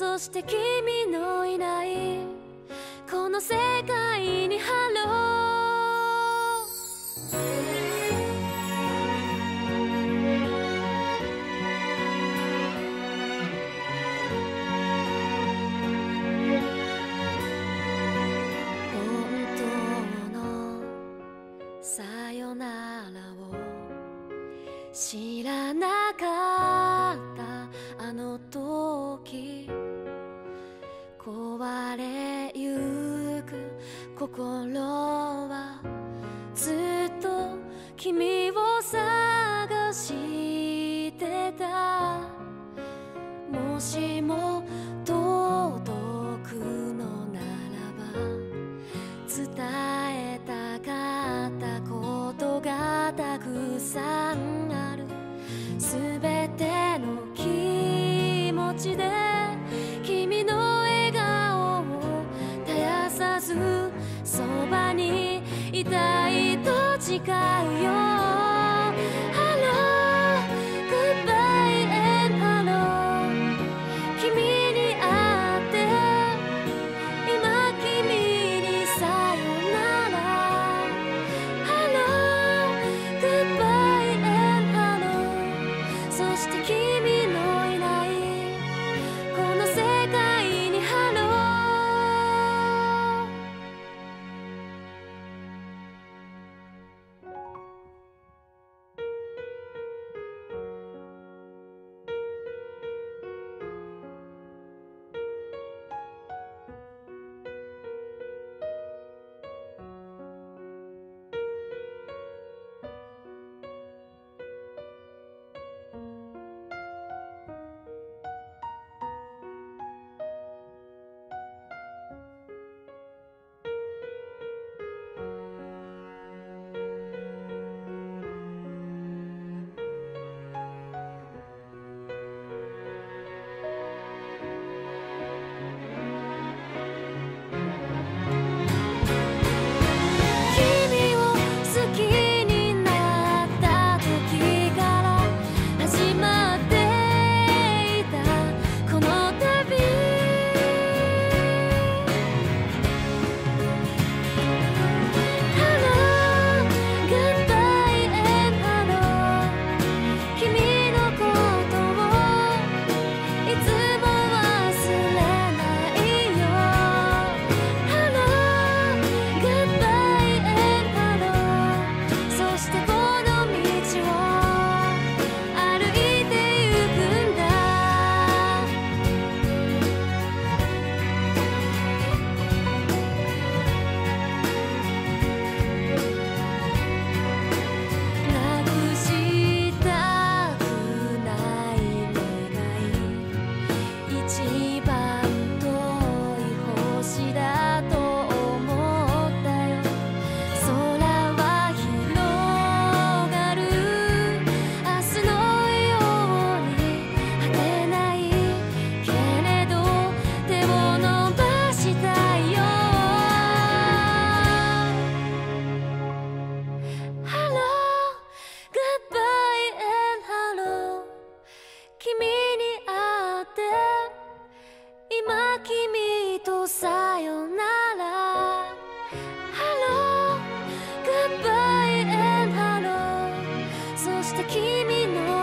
そして君のいないこの世界にハロー。さよならを知らなかったあの時、壊れゆく心はずっと君を探してた。もしも届くのならば伝えたかったことがたくさんある。すべての気持ちで君の笑顔を絶やさずそばにいたいと誓うよ。Hello, goodbye and hello。 君に会って今君にさよなら。Hello, goodbye and hello。 そして君のいないこの世界にハロー。君とさよなら。 Hello, goodbye and hello。 そして君の